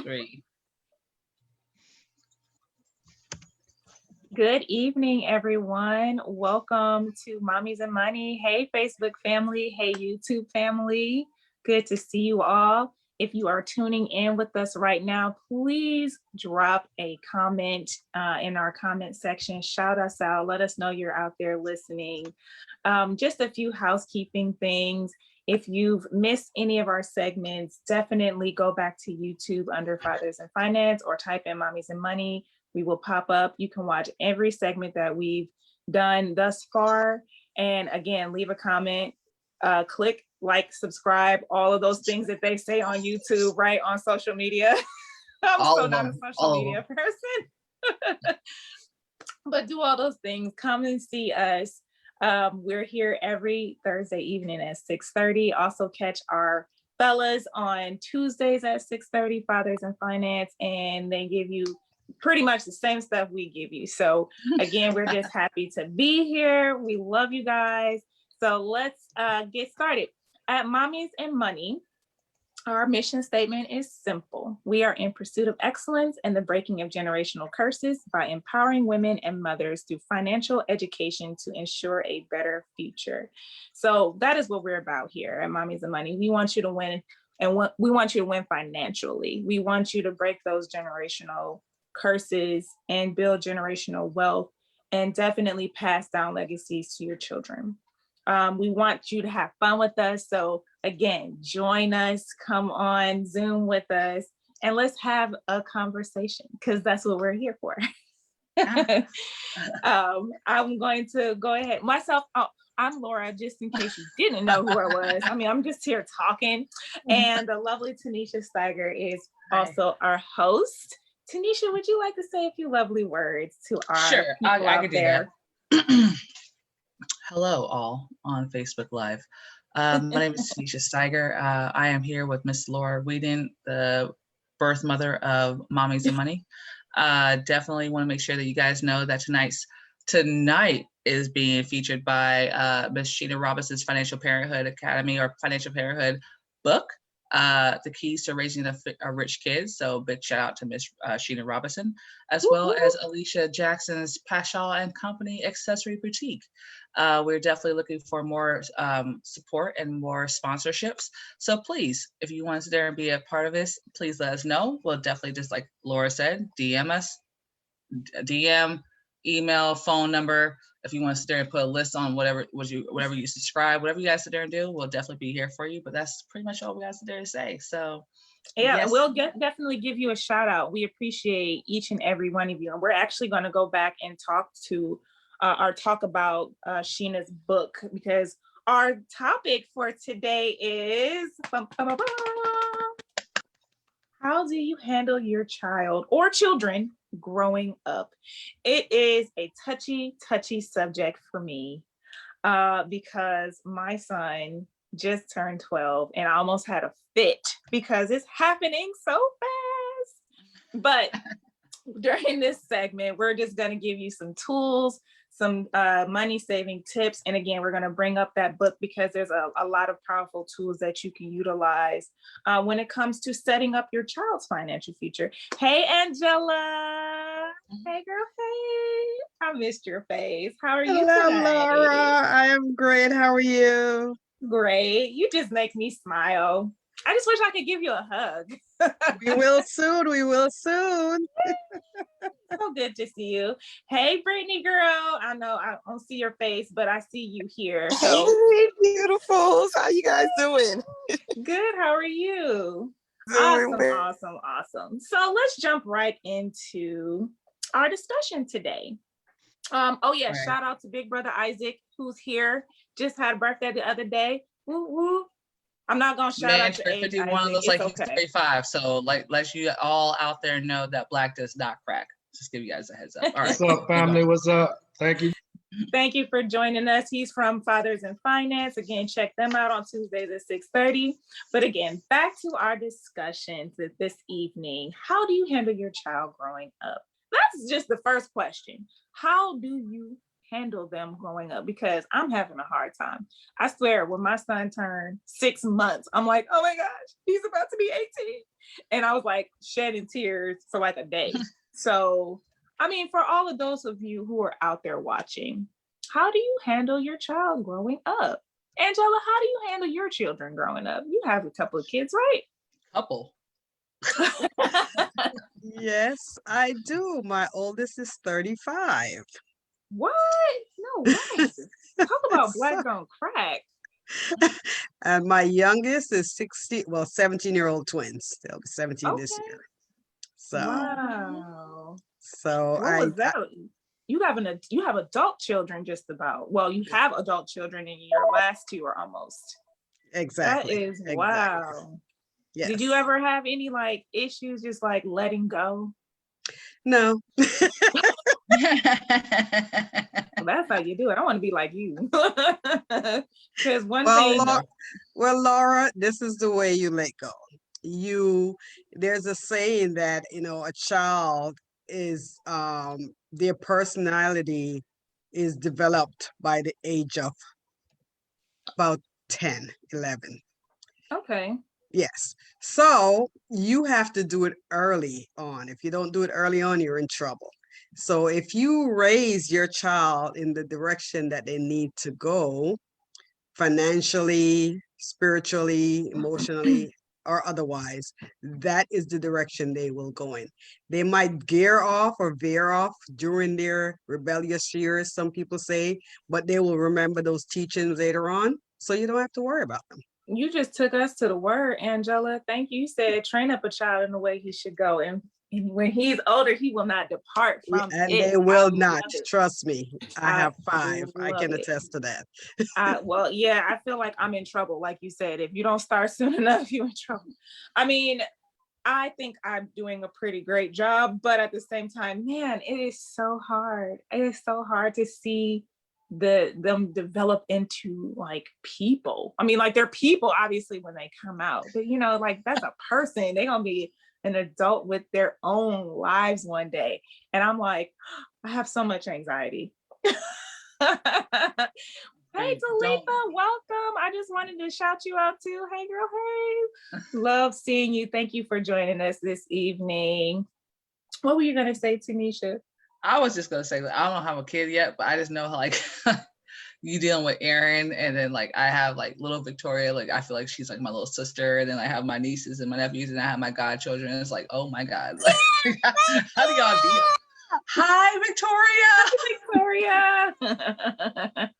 3. Good evening, everyone. Welcome to Mommies and Money. Hey, Facebook family. Hey, YouTube family. Good to see you all. If you are tuning in with us right now, please drop a comment in our comment section. Shout us out. Let us know you're out there listening. Just a few housekeeping things. If you've missed any of our segments, definitely go back to YouTube under Fathers and Finance or type in Mommies and Money. We will pop up. You can watch every segment that we've done thus far. And again, leave a comment, click like, subscribe, all of those things that they say on YouTube, right? On social media. I'm so not a social media person. But do all those things. Come and see us. We're here every Thursday evening at 6:30. Also catch our fellas on Tuesdays at 6:30, Fathers and Finance, and they give you pretty much the same stuff we give you. So again, we're just happy to be here. We love you guys. So let's get started. At Mommies and Money, our mission statement is simple. We are in pursuit of excellence and the breaking of generational curses by empowering women and mothers through financial education to ensure a better future. So that is what we're about here at Mommies and Money. We want you to win, and we want you to win financially. We want you to break those generational curses and build generational wealth and definitely pass down legacies to your children. We want you to have fun with us. So again, join us, come on Zoom with us, and let's have a conversation because that's what we're here for. I'm going to go ahead myself. I'm Laura, just in case you didn't know who I was. I mean, I'm just here talking. And the lovely Tanisha Steiger is also our host. Tanisha, would you like to say a few lovely words to our people I out could there? Do that. Hello, all on Facebook Live. My name is Tanisha Steiger. I am here with Miss Laura Whedon, the birth mother of Mommies and Money. Definitely want to make sure that you guys know that tonight is being featured by Miss Sheena Robinson's Financial Parenthood Academy or Financial Parenthood book. The Keys to Raising a Rich Kid. So big shout out to Miss Sheena Robinson, as well as Alicia Jackson's Pashaw and Company Accessory Boutique. We're definitely looking for more support and more sponsorships. So please, if you want to sit there and be a part of this, please let us know. We'll definitely, just like Laura said, DM us, DM, email, phone number. If you want to sit there and put a list on whatever you subscribe, whatever you guys sit there and do, we'll definitely be here for you. But that's pretty much all we got to sit there to say. So yeah, yes. We'll definitely give you a shout out. We appreciate each and every one of you. And we're actually going to go back and talk about Sheena's book, because our topic for today is how do you handle your child or children growing up? It is a touchy subject for me because my son just turned 12 and I almost had a fit because it's happening so fast. But during this segment, we're just going to give you some tools, some money saving tips. And again, we're going to bring up that book because there's a lot of powerful tools that you can utilize when it comes to setting up your child's financial future. Hey, Angela. Hey, girl. Hey. I missed your face. How are you today? Laura. I am great. How are you? Great. You just make me smile. I just wish I could give you a hug. We will soon. We will soon. So good to see you. Hey, Brittany girl. I know I don't see your face, but I see you here. So. Hey, beautifuls. How you guys doing? Good. How are you? Doing Awesome. So let's jump right into our discussion today. Right. Shout out to Big Brother Isaac, who's here. Just had a birthday the other day. Woo woo. I'm not gonna shout out to 51 looks like he's 35. So let you all out there know that black does not crack. Just give you guys a heads up. All right. What's up, family? What's up? Thank you. Thank you for joining us. He's from Fathers and Finance. Again, check them out on Tuesdays at 6:30. But again, back to our discussions this evening. How do you handle your child growing up? That's just the first question. How do you handle them growing up? Because I'm having a hard time. I swear, when my son turned 6 months, I'm like, oh my gosh, he's about to be 18. And I was like shedding tears for like a day. So, I mean, for all of those of you who are out there watching, how do you handle your child growing up? Angela, how do you handle your children growing up? You have a couple of kids, right? Couple. Yes, I do. My oldest is 35. What? No way. Talk about So- black on crack. and my youngest is 17-year-old twins. They'll be 17 this Okay. year. So, Wow. so What was that? You have adult children just about. Well, you have adult children and your last two are almost. exactly. That is exactly. wow. Yes. Did you ever have any like issues just like letting go? No. Well, that's how you do it. I want to be like you. Because one Well, thing, Laura, this is the way you let go. There's a saying that, a child is, their personality is developed by the age of about 10, 11. okay. Yes. So you have to do it early on. If you don't do it early on, you're in trouble. So if you raise your child in the direction that they need to go, financially, spiritually, emotionally, or otherwise, that is the direction they will go in. They might gear off or veer off during their rebellious years, some people say, but they will remember those teachings later on. So you don't have to worry about them. You just took us to the word, Angela. Thank you. You said train up a child in the way he should go. And when he's older, he will not depart from And it. they will I not. love it. Trust me. I have 5. I love can it. attest to that. Well, yeah, I feel like I'm in trouble. Like you said, if you don't start soon enough, you're in trouble. I mean, I think I'm doing a pretty great job, but at the same time, man, it is so hard. It is so hard to see them develop into like people. I mean, like they're people obviously when they come out, but like that's a person. They're gonna be an adult with their own lives one day. And I'm like, I have so much anxiety. Hey, Talitha, welcome. I just wanted to shout you out too. Hey, girl, hey. Love seeing you. Thank you for joining us this evening. What were you going to say, Tanisha? I was just going to say, I don't have a kid yet, but I just know how, like, you dealing with Aaron, and then, like, I have, like, little Victoria. Like, I feel like she's, like, my little sister, and then I have my nieces and my nephews, and I have my godchildren. It's like, oh, my God. Like, how do y'all deal? Hi, Victoria. Victoria.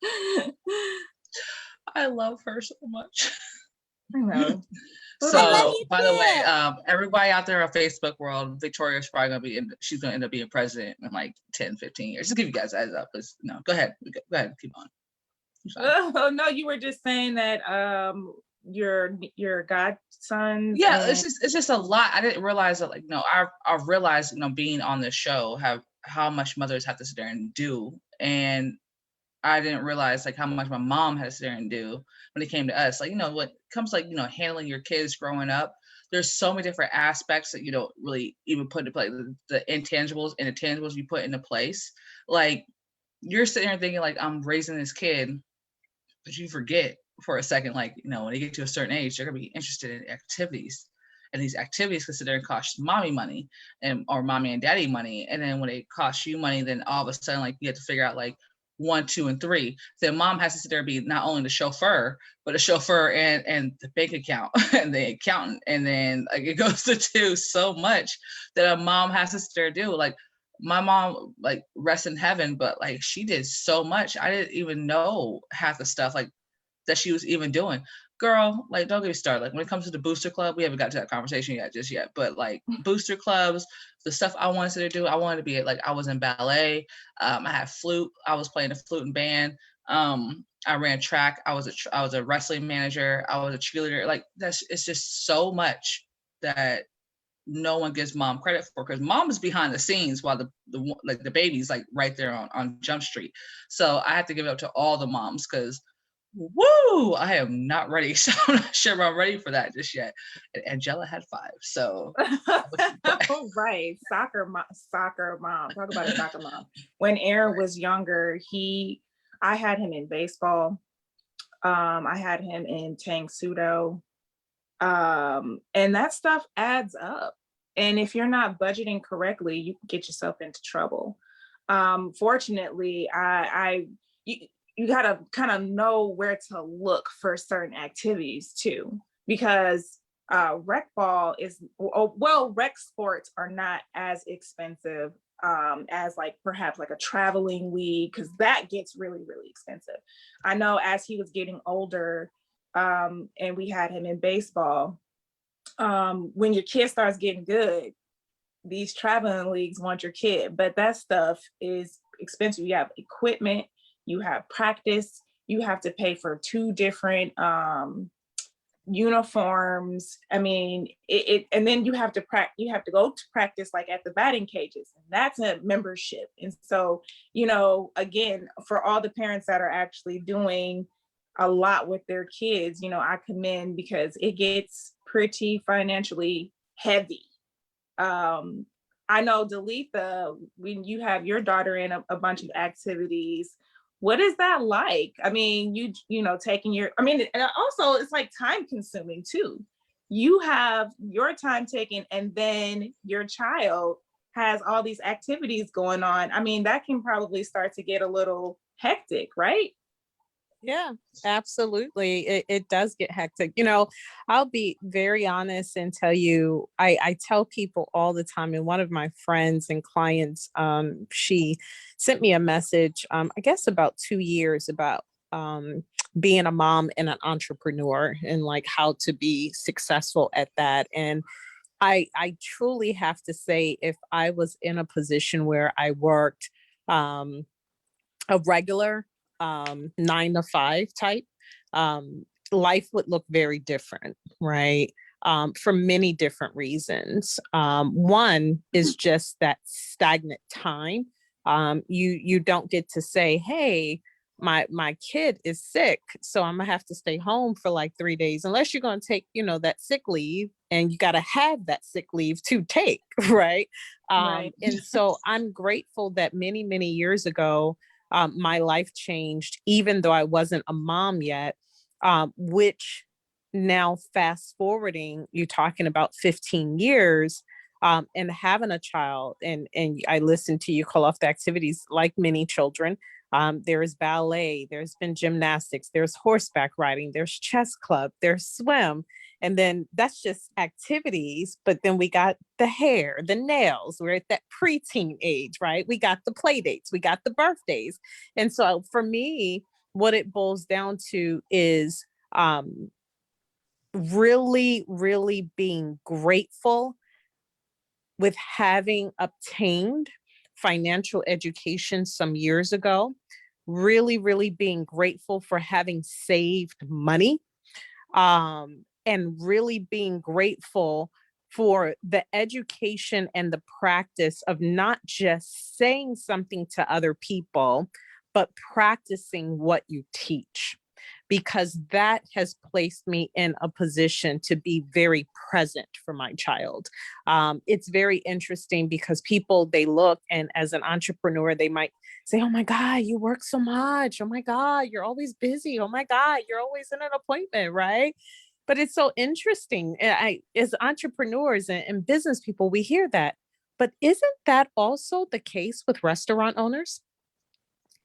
I love her so much. I know. So, by the way, everybody out there on Facebook world, Victoria's probably going to be she's going to end up being president in like 10, 15 years. Just give you guys a heads up. Go ahead. Go ahead. Keep on. Oh, no, you were just saying that your godsons. Yeah, it's just a lot. I didn't realize that, like, I've realized, being on this show, how much mothers have to sit there and do. And I didn't realize like how much my mom had to sit there and do when it came to us. Like, what comes like, handling your kids growing up, there's so many different aspects that you don't really even put into play. The intangibles and intangibles you put into place. Like, you're sitting there thinking like, I'm raising this kid, but you forget for a second, like, when they get to a certain age, they're gonna be interested in activities. And these activities consider and cost mommy money or mommy and daddy money. And then when it costs you money, then all of a sudden, like, you have to figure out like 1, 2, and 3. Then mom has to sit there and be not only the chauffeur, but a chauffeur and the bank account and the accountant. And then like it goes to do so much that a mom has to sit there and do. Like, my mom, like, rests in heaven, but like she did so much. I didn't even know half the stuff like that she was even doing. Girl, like, don't get me started. Like, when it comes to the booster club, we haven't got to that conversation yet, but like booster clubs, the stuff I wanted to do, I wanted to be like, I was in ballet. I had flute. I was playing the flute and band. I ran track. I was a wrestling manager. I was a cheerleader. Like, it's just so much that no one gives mom credit for, because mom is behind the scenes while the baby's like right there on Jump Street. So I have to give it up to all the moms, because woo, I am not ready. So I'm not sure I'm ready for that just yet. And Angela had 5. So Oh Right. Soccer mom. Talk about a soccer mom. When Aaron was younger, I had him in baseball. I had him in Tang Sudo. And that stuff adds up. And if you're not budgeting correctly, you can get yourself into trouble. Fortunately, you gotta kind of know where to look for certain activities too, because rec ball is, well, rec sports are not as expensive as like perhaps like a traveling league, because that gets really, really expensive. I know as he was getting older, and we had him in baseball, when your kid starts getting good, these traveling leagues want your kid, but that stuff is expensive. You have equipment, you have practice, you have to pay for 2 different uniforms. I mean, and then you have to go to practice like at the batting cages, and that's a membership. And so, again, for all the parents that are actually doing a lot with their kids, I commend, because it gets pretty financially heavy. I know, Dalitha, when you have your daughter in a bunch of activities, what is that like? I mean, taking and also it's like time consuming too. You have your time taken, and then your child has all these activities going on. I mean, that can probably start to get a little hectic, right? Yeah, absolutely. It does get hectic. I'll be very honest and tell you, I tell people all the time, and one of my friends and clients, she sent me a message, I guess about 2 years, about being a mom and an entrepreneur, and like how to be successful at that. And I truly have to say, if I was in a position where I worked a regular 9 to 5 type, life would look very different, right? For many different reasons. One is just that stagnant time. You don't get to say, hey, my kid is sick, so I'm gonna have to stay home for like 3 days, unless you're gonna take, that sick leave, and you gotta have that sick leave to take, right? Right. And so I'm grateful that many, many years ago, my life changed, even though I wasn't a mom yet, which now fast forwarding, you're talking about 15 years, and having a child, and I listened to you call off the activities like many children. There is ballet, there's been gymnastics, there's horseback riding, there's chess club, there's swim. And then that's just activities. But then we got the hair, the nails, we're at that preteen age, right? We got the play dates, we got the birthdays. And so for me, what it boils down to is really, really being grateful with having obtained financial education some years ago, really, really being grateful for having saved money, and really being grateful for the education and the practice of not just saying something to other people, but practicing what you teach, because that has placed me in a position to be very present for my child. It's very interesting because people, they look, and as an entrepreneur, they might say, oh my God, you work so much. Oh my God, you're always busy. Oh my God, you're always in an appointment, right? But it's so interesting. As entrepreneurs and business people, we hear that. But isn't that also the case with restaurant owners?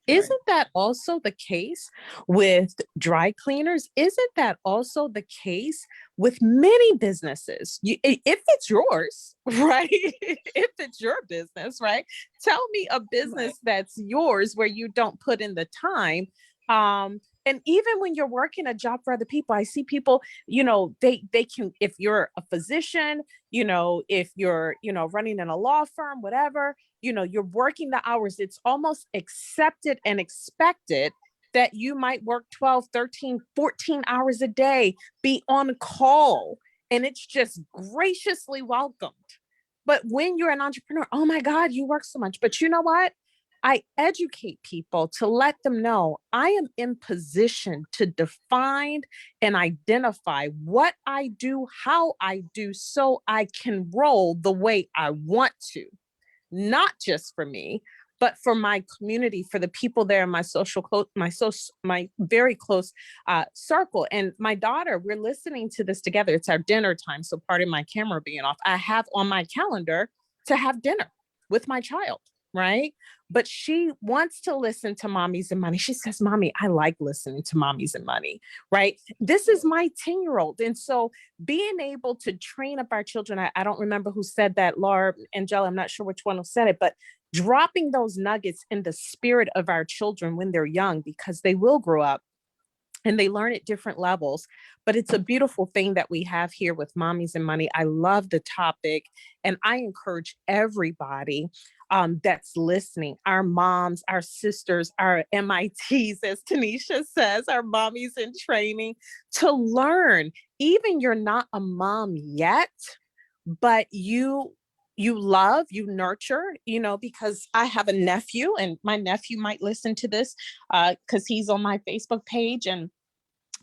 Isn't that also the case with dry cleaners? Isn't that also the case with many businesses? If it's yours, right? If it's your business, right? Tell me a business that's yours where you don't put in the time. And even when you're working a job for other people, I see people, they can, if you're a physician, if you're, running in a law firm, whatever, you're working the hours, it's almost accepted and expected that you might work 12, 13, 14 hours a day, be on call, and it's just graciously welcomed. But when you're an entrepreneur, oh my God, you work so much. But you know what? I educate people to let them know I am in position to define and identify what I do, how I do, so I can roll the way I want to, not just for me, but for my community, for the people there in my my very close circle. And my daughter, we're listening to this together. It's our dinner time. So pardon my camera being off. I have on my calendar to have dinner with my child, right? But she wants to listen to Mommies and Money. She says, Mommy, I like listening to Mommies and Money, right? This is my 10-year-old. And so being able to train up our children, I don't remember who said that, Laura, Angela, I'm not sure which one who said it, but dropping those nuggets in the spirit of our children when they're young, because they will grow up and they learn at different levels. But it's a beautiful thing that we have here with Mommies and Money. I love the topic, and I encourage everybody that's listening, our moms, our sisters, our MITs, as Tanisha says, our mommies in training, to learn. Even you're not a mom yet, but you love, you nurture, because I have a nephew, and my nephew might listen to this because he's on my Facebook page. And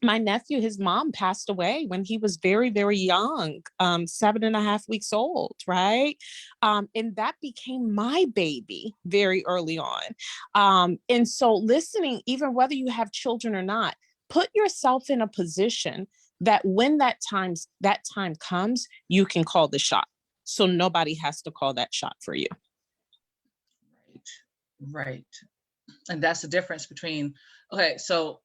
my nephew, his mom passed away when he was very, very young, 7.5 weeks old, right? And that became my baby very early on. And so listening, even whether you have children or not, put yourself in a position that when that time comes, you can call the shot. So nobody has to call that shot for you. Right. And that's the difference between, okay, so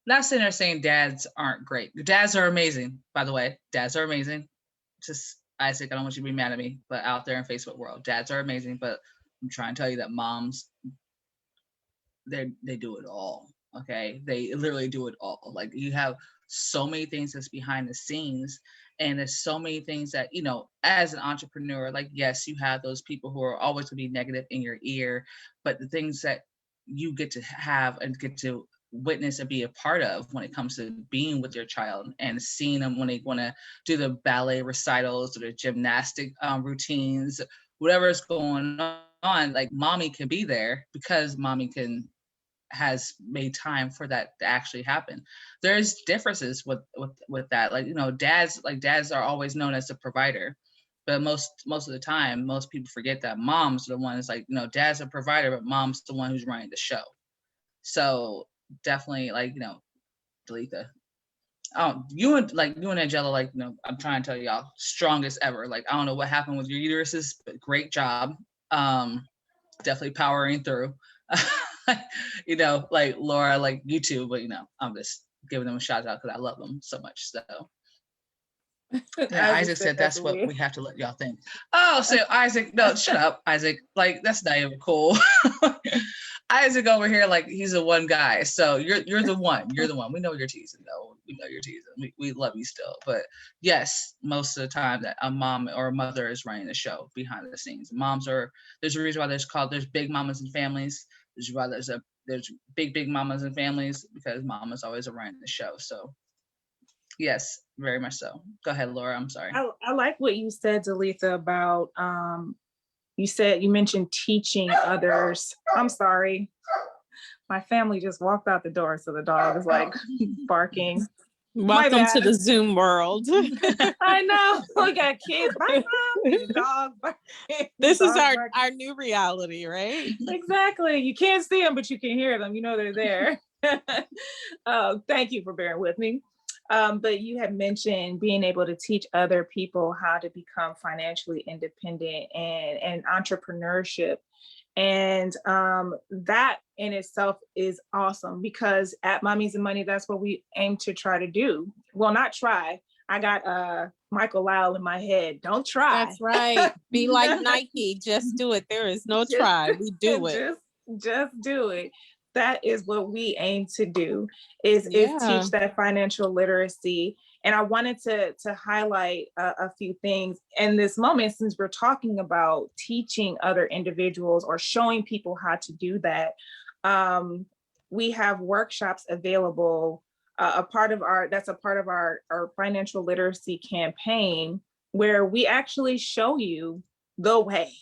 not sitting there saying dads aren't great. Dads are amazing, by the way. Dads are amazing. Just, Isaac, I don't want you to be mad at me, but out there in Facebook world, dads are amazing. But I'm trying to tell you that moms, they do it all. Okay, they literally do it all. Like, you have so many things that's behind the scenes, and there's so many things that, as an entrepreneur, like, yes, you have those people who are always going to be negative in your ear, but the things that you get to have and get to witness and be a part of when it comes to being with your child and seeing them when they want to do the ballet recitals or the gymnastic routines, whatever is going on, like, mommy can be there because mommy has made time for that to actually happen. There's differences with that. Like, dads are always known as the provider, but most of the time, most people forget that moms are the ones, like, dad's a provider, but mom's the one who's running the show. So definitely, like, Dalitha, you and Angela, like, I'm trying to tell y'all, strongest ever. Like, I don't know what happened with your uteruses, but great job. Definitely powering through. Like Laura, like you too, but I'm just giving them a shout out because I love them so much. So yeah, Isaac said that's what we have to let y'all think. Oh, so Isaac, no, shut up, Isaac. Like, that's not even cool. Isaac over here, like, he's the one guy. So you're the one. You're the one. We know you're teasing, though. We know you're teasing. We love you still. But yes, most of the time that a mom or a mother is running the show behind the scenes. There's a reason why there's big mamas and families. There's why there's big mamas and families, because mama's always running the show. So yes, very much so. Go ahead, Laura. I'm sorry. I like what you said, Dalitha, about you mentioned teaching others. I'm sorry. My family just walked out the door, so the dog is like barking. Welcome to the Zoom world. I know. We got kids. Bye, Mom. The dog barking. This is our new reality, right? Exactly. You can't see them, but you can hear them. They're there. Thank you for bearing with me. But you had mentioned being able to teach other people how to become financially independent and entrepreneurship. And that in itself is awesome, because at Mommies and Money, that's what we aim to try to do. Well, not try. I got Michael Lyle in my head. Don't try. That's right. Be like Nike. Just do it. There is no try. We do it. Just do it. That is what we aim to do, is teach that financial literacy. And I wanted to highlight a few things in this moment, since we're talking about teaching other individuals or showing people how to do that. We have workshops available. That's a part of our financial literacy campaign, where we actually show you the way.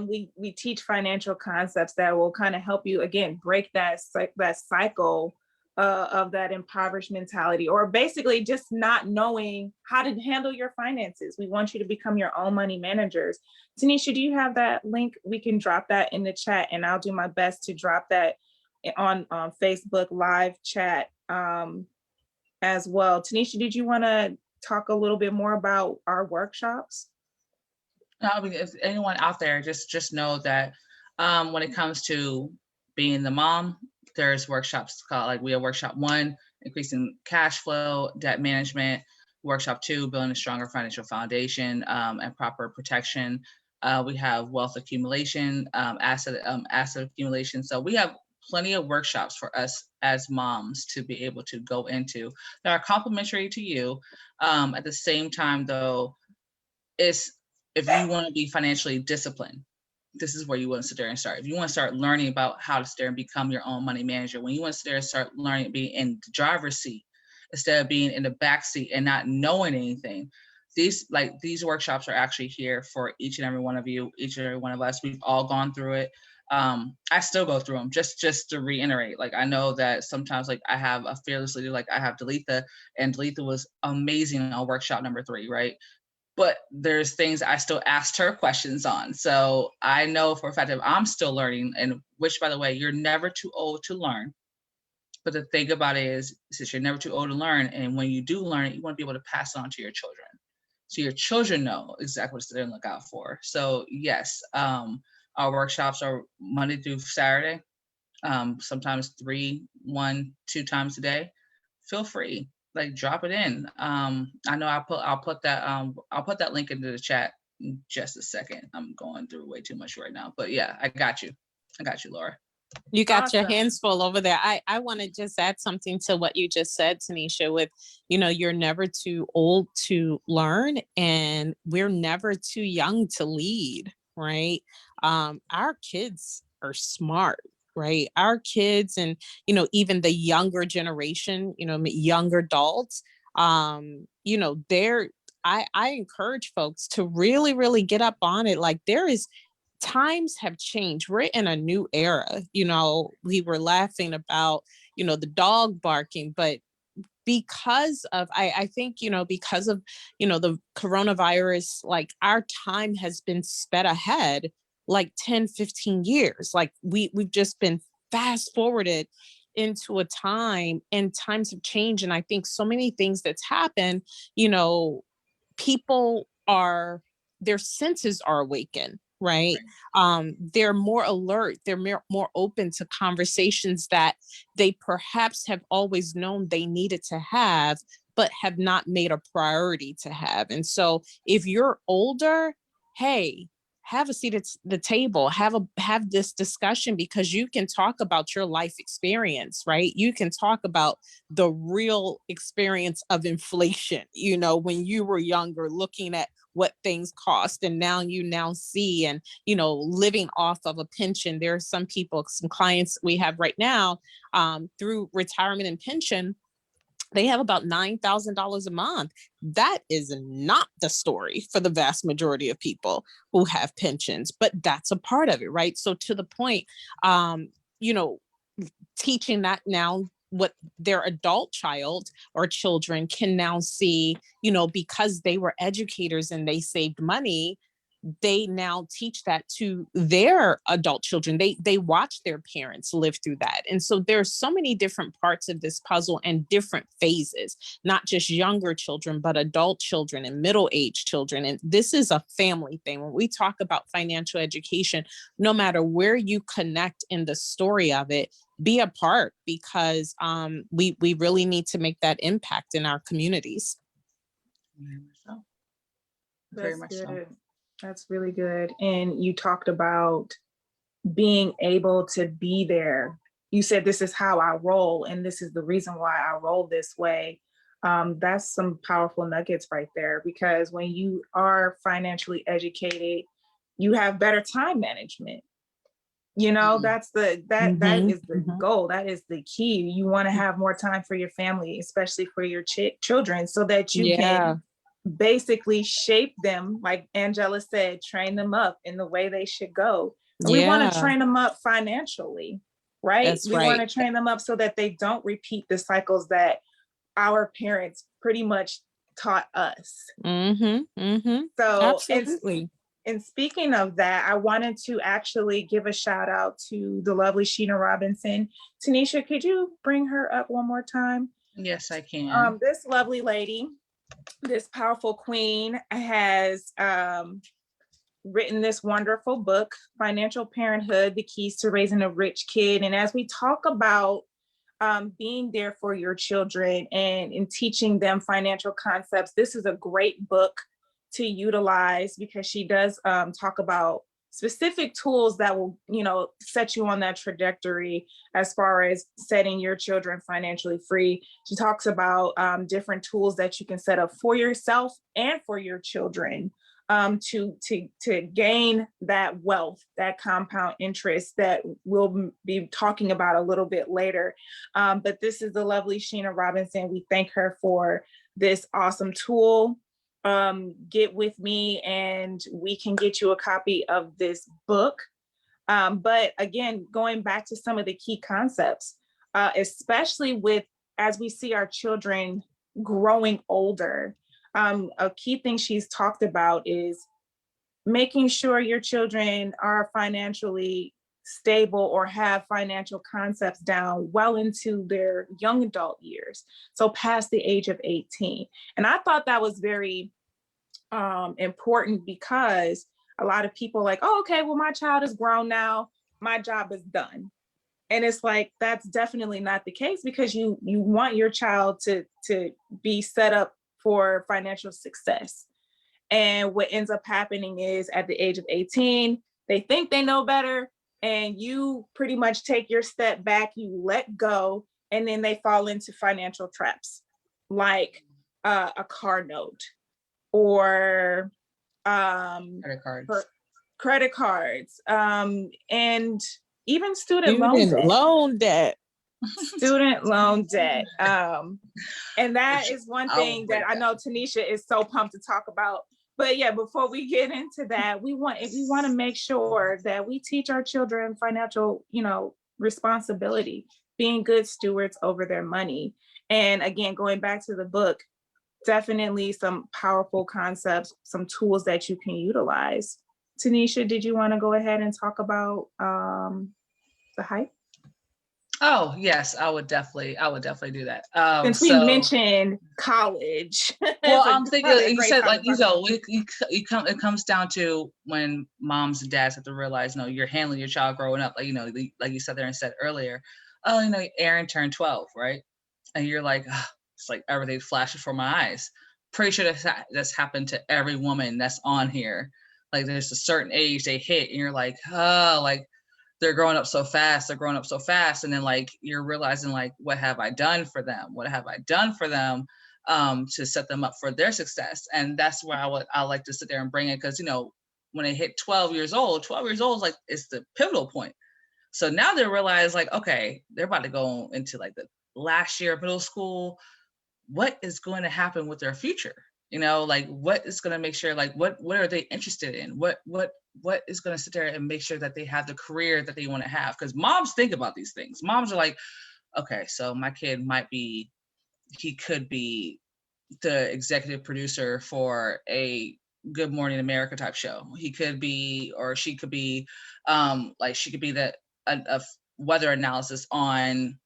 we teach financial concepts that will kind of help you, again, break that cycle of that impoverished mentality, or basically just not knowing how to handle your finances. We want you to become your own money managers. Tanisha, do you have that link? We can drop that in the chat, and I'll do my best to drop that on Facebook live chat as well. Tanisha, did you want to talk a little bit more about our workshops? I mean, if anyone out there, just know that when it comes to being the mom, there's workshops called, like, we have workshop 1, increasing cash flow, debt management, workshop 2, building a stronger financial foundation and proper protection. We have wealth accumulation, asset accumulation. So we have plenty of workshops for us as moms to be able to go into that are complimentary to you. At the same time, though, if you want to be financially disciplined, this is where you want to sit there and start. If you want to start learning about how to sit there and become your own money manager, when you want to sit there and start learning, being in the driver's seat instead of being in the back seat and not knowing anything, these workshops are actually here for each and every one of you, each and every one of us. We've all gone through it. I still go through them. Just to reiterate, like, I know that sometimes, like, I have a fearless leader, like I have Dalitha, and Dalitha was amazing on workshop number 3, right? But there's things I still asked her questions on. So I know for a fact that I'm still learning, and which, by the way, you're never too old to learn. But the thing about it is, since you're never too old to learn, and when you do learn it, you want to be able to pass it on to your children. So your children know exactly what to sit there and look out for. So yes, our workshops are Monday through Saturday, sometimes 3, 1, 2 times a day. Feel free. Like, drop it in. I know I'll put that link into the chat in just a second. I'm going through way too much right now, but yeah, I got you, Laura. You got your Awesome. hands full over there. I want to just add something to what you just said, Tanisha, with, you're never too old to learn, and we're never too young to lead, right? Our kids are smart, right? Our kids, and, even the younger generation, younger adults, I encourage folks to really, really get up on it. Like, times have changed. We're in a new era. We were laughing about, the dog barking, but because of, I think, because of, the coronavirus, like, our time has been sped ahead like 10, 15 years. Like, we've just been fast forwarded into a time, and times have changed. And I think so many things that's happened, people their senses are awakened, right? They're more alert, they're more open to conversations that they perhaps have always known they needed to have, but have not made a priority to have. And so if you're older, hey, have a seat at the table, have this discussion, because you can talk about your life experience, right? You can talk about the real experience of inflation, when you were younger, looking at what things cost, and now you see, and living off of a pension. There are some clients we have right now, through retirement and pension, they have about $9,000 a month. That is not the story for the vast majority of people who have pensions, but that's a part of it, right? So to the point, teaching that now, what their adult child or children can now see, because they were educators and they saved money, they now teach that to their adult children. They watch their parents live through that. And so there's so many different parts of this puzzle and different phases, not just younger children, but adult children and middle-aged children. And this is a family thing. When we talk about financial education, no matter where you connect in the story of it, be a part, because we really need to make that impact in our communities. Very much so. That's really good. And you talked about being able to be there. You said, this is how I roll, and this is the reason why I roll this way. That's some powerful nuggets right there, because when you are financially educated, you have better time management. That's that is the goal. That is the key. You want to have more time for your family, especially for your children, so that you can basically shape them, like Angela said, train them up in the way they should go. And we want to train them up financially, right? That's we want right. to train them up so that they don't repeat the cycles that our parents pretty much taught us. So, Absolutely. and speaking of that, I wanted to actually give a shout out to the lovely Sheena Robinson. Tanisha, could you bring her up one more time? Yes, I can. This lovely lady, this powerful queen, has written this wonderful book, Financial Parenthood, The Keys to Raising a Rich Kid. And as we talk about being there for your children and teaching them financial concepts, this is a great book to utilize, because she does talk about specific tools that will, set you on that trajectory as far as setting your children financially free. She talks about different tools that you can set up for yourself and for your children to gain that wealth, that compound interest that we'll be talking about a little bit later. But this is the lovely Sheena Robinson. We thank her for this awesome tool. Get with me and we can get you a copy of this book. But again, going back to some of the key concepts, especially as we see our children growing older, a key thing she's talked about is making sure your children are financially stable or have financial concepts down well into their young adult years, so past the age of 18. And I thought that was very important, because a lot of people are like, oh, okay, well, my child is grown now, my job is done. And it's like, that's definitely not the case, because you want your child to be set up for financial success. And what ends up happening is, at the age of 18, they think they know better, and you pretty much take your step back, you let go, and then they fall into financial traps, like a car note, or credit cards, and even student loan debt. Student loan debt. And that is one thing that I know Tanisha is so pumped to talk about. But yeah, before we get into that, we want to make sure that we teach our children financial, responsibility, being good stewards over their money. And again, going back to the book, definitely some powerful concepts, some tools that you can utilize. Tanisha, did you want to go ahead and talk about the hype? Oh yes, I would definitely do that. Since we mentioned college. Well, I'm thinking you said, like, it comes down to when moms and dads have to realize, you're handling your child growing up. Like, like you said there and said earlier, oh, Aaron turned 12, right? And you're like, oh, it's like everything flashes before my eyes. Pretty sure that's happened to every woman that's on here. Like, there's a certain age they hit, and you're like, oh, like, they're growing up so fast. And then, like, you're realizing, like, what have I done for them? To set them up for their success? And that's where I like to sit there and bring it, because, when they hit 12 years old, like, it's the pivotal point. So now they realize, like, okay, they're about to go into, like, the last year of middle school. What is going to happen with their future? Like, what is going to make sure, like, what are they interested in? What is going to sit there and make sure that they have the career that they want to have? Because moms think about these things. Moms are like, okay, so my kid he could be the executive producer for a Good Morning America type show. He could be, or she could be, she could be a weather analysis on,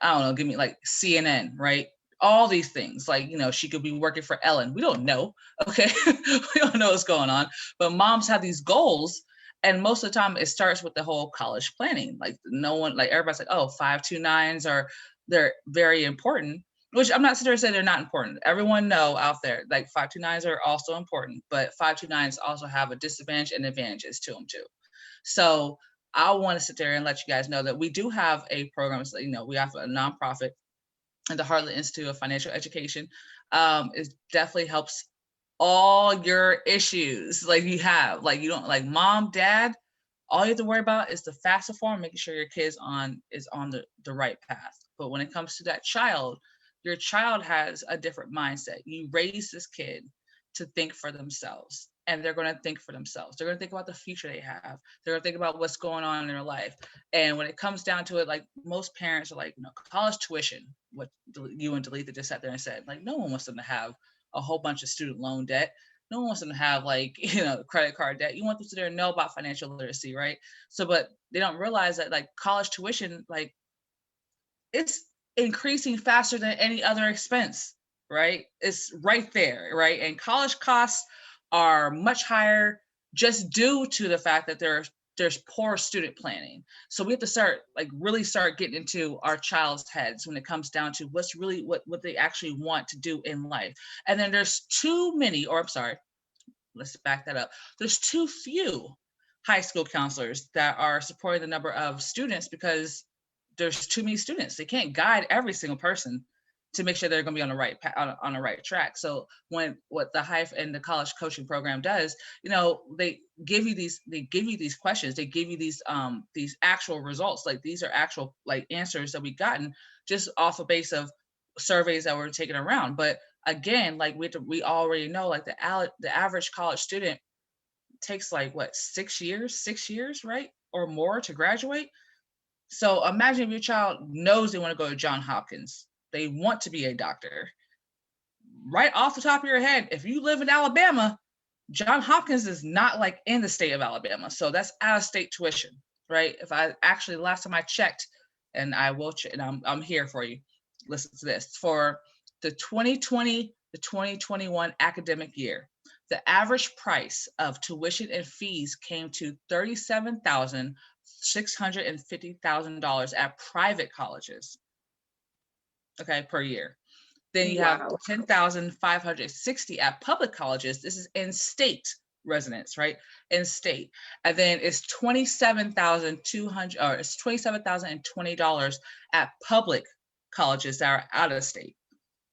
I don't know, give me like CNN, right? All these things, like, she could be working for Ellen. We don't know. Okay. We don't know what's going on, but moms have these goals. And most of the time it starts with the whole college planning. Like, everybody's like, oh, 529s they're very important, which I'm not sitting there saying they're not important. Everyone know out there, like, 529s are also important, but 529s also have a disadvantage and advantages to them too. So I want to sit there and let you guys know that we do have a program. So, we have a nonprofit, and the Heartland Institute of Financial Education. It definitely helps all your issues. Like, you have, like, you don't, like, mom, dad, all you have to worry about is the FAFSA form, making sure your kid's is on the right path. But when it comes to that child, your child has a different mindset. You raise this kid, to think for themselves, and they're going to think for themselves. They're going to think about the future they have. They're going to think about what's going on in their life. And when it comes down to it, like most parents are like, college tuition, what you and Delita just sat there and said, like, no one wants them to have a whole bunch of student loan debt. No one wants them to have like, credit card debt. You want them to know about financial literacy, right? So, but they don't realize that like college tuition, like it's increasing faster than any other expense, right? It's right there, right? And college costs are much higher just due to the fact that there's poor student planning. So we have to really start getting into our child's heads when it comes down to what's really what they actually want to do in life. And then there's let's back that up. There's too few high school counselors that are supporting the number of students because there's too many students. They can't guide every single person to make sure they're going to be on the right track. So what the HIFE and the college coaching program does, they give you these questions, they give you these actual results. Like these are actual like answers that we've gotten just off a base of surveys that were taken around. But again, like we already know, like the average college student takes like what, 6 years, right? Or more to graduate. So imagine if your child knows they want to go to Johns Hopkins, they want to be a doctor. Right off the top of your head, if you live in Alabama, Johns Hopkins is not like in the state of Alabama. So that's out of state tuition, right? Last time I checked, and I will, and I'm here for you. Listen to this. For the 2020 to 2021 academic year, the average price of tuition and fees came to $37,650,000 at private colleges, okay, per year. Then you have Wow. 10,560 at public colleges. This is in state residents, right? In state. And then it's $27,200, or it's $27,020 at public colleges that are out of state.